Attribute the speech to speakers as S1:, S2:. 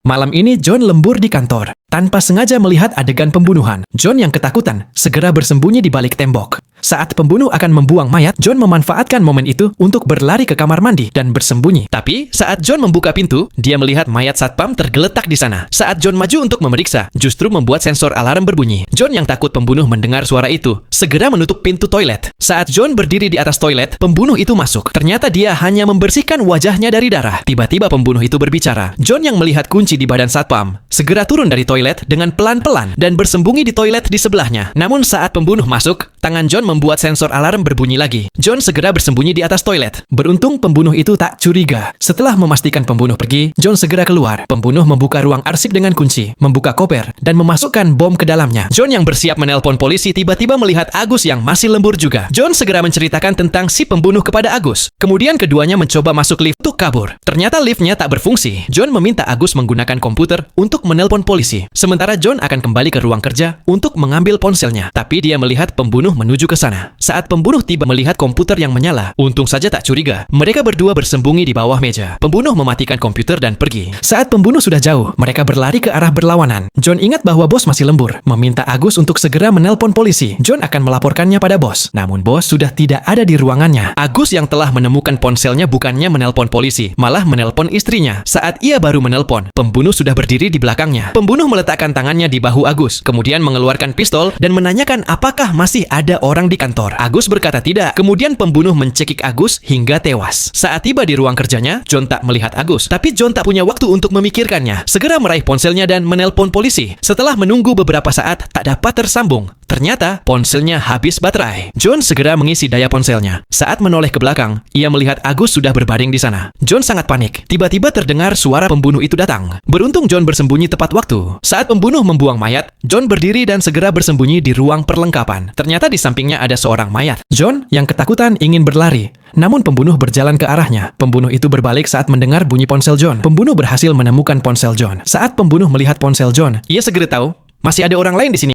S1: Malam ini John lembur di kantor. Tanpa sengaja melihat adegan pembunuhan, John yang ketakutan segera bersembunyi di balik tembok. Saat pembunuh akan membuang mayat, John memanfaatkan momen itu untuk berlari ke kamar mandi dan bersembunyi. Tapi saat John membuka pintu, dia melihat mayat satpam tergeletak di sana. Saat John maju untuk memeriksa, justru membuat sensor alarm berbunyi. John yang takut pembunuh mendengar suara itu, segera menutup pintu toilet. Saat John berdiri di atas toilet, pembunuh itu masuk. Ternyata dia hanya membersihkan wajahnya dari darah. Tiba-tiba pembunuh itu berbicara. John yang melihat kunci di badan satpam, segera turun dari toilet dengan pelan-pelan dan bersembunyi di toilet di sebelahnya. Namun saat pembunuh masuk, tangan John membuat sensor alarm berbunyi lagi. John segera bersembunyi di atas toilet. Beruntung pembunuh itu tak curiga. Setelah memastikan pembunuh pergi, John segera keluar. Pembunuh membuka ruang arsip dengan kunci, membuka koper, dan memasukkan bom ke dalamnya. John yang bersiap menelpon polisi tiba-tiba melihat Agus yang masih lembur juga. John segera menceritakan tentang si pembunuh kepada Agus. Kemudian keduanya mencoba masuk lift untuk kabur. Ternyata liftnya tak berfungsi. John meminta Agus menggunakan komputer untuk menelpon polisi. Sementara John akan kembali ke ruang kerja untuk mengambil ponselnya. Tapi dia melihat pembunuh menuju ke sana. Saat pembunuh tiba melihat komputer yang menyala, untung saja tak curiga. Mereka berdua bersembunyi di bawah meja. Pembunuh mematikan komputer dan pergi. Saat pembunuh sudah jauh, mereka berlari ke arah berlawanan. John ingat bahwa bos masih lembur, meminta Agus untuk segera menelpon polisi. John akan melaporkannya pada bos. Namun bos sudah tidak ada di ruangannya. Agus yang telah menemukan ponselnya bukannya menelpon polisi, malah menelpon istrinya. Saat ia baru menelpon, pembunuh sudah berdiri di belakangnya. Pembunuh meletakkan tangannya di bahu Agus, kemudian mengeluarkan pistol dan menanyakan apakah masih ada orang di kantor. Agus berkata tidak. Kemudian pembunuh mencekik Agus hingga tewas. Saat tiba di ruang kerjanya, John tak melihat Agus. Tapi John tak punya waktu untuk memikirkannya. Segera meraih ponselnya dan menelpon polisi. Setelah menunggu beberapa saat, tak dapat tersambung. Ternyata ponselnya habis baterai. John segera mengisi daya ponselnya. Saat menoleh ke belakang, ia melihat Agus sudah berbaring di sana. John sangat panik. Tiba-tiba terdengar suara pembunuh itu datang. Beruntung John bersembunyi tepat waktu. Saat pembunuh membuang mayat, John berdiri dan segera bersembunyi di ruang perlengkapan. Ternyata di sampingnya ada seorang mayat. John yang ketakutan ingin berlari. Namun pembunuh berjalan ke arahnya. Pembunuh itu berbalik saat mendengar bunyi ponsel John. Pembunuh berhasil menemukan ponsel John. Saat pembunuh melihat ponsel John, ia segera tahu masih ada orang lain di sini.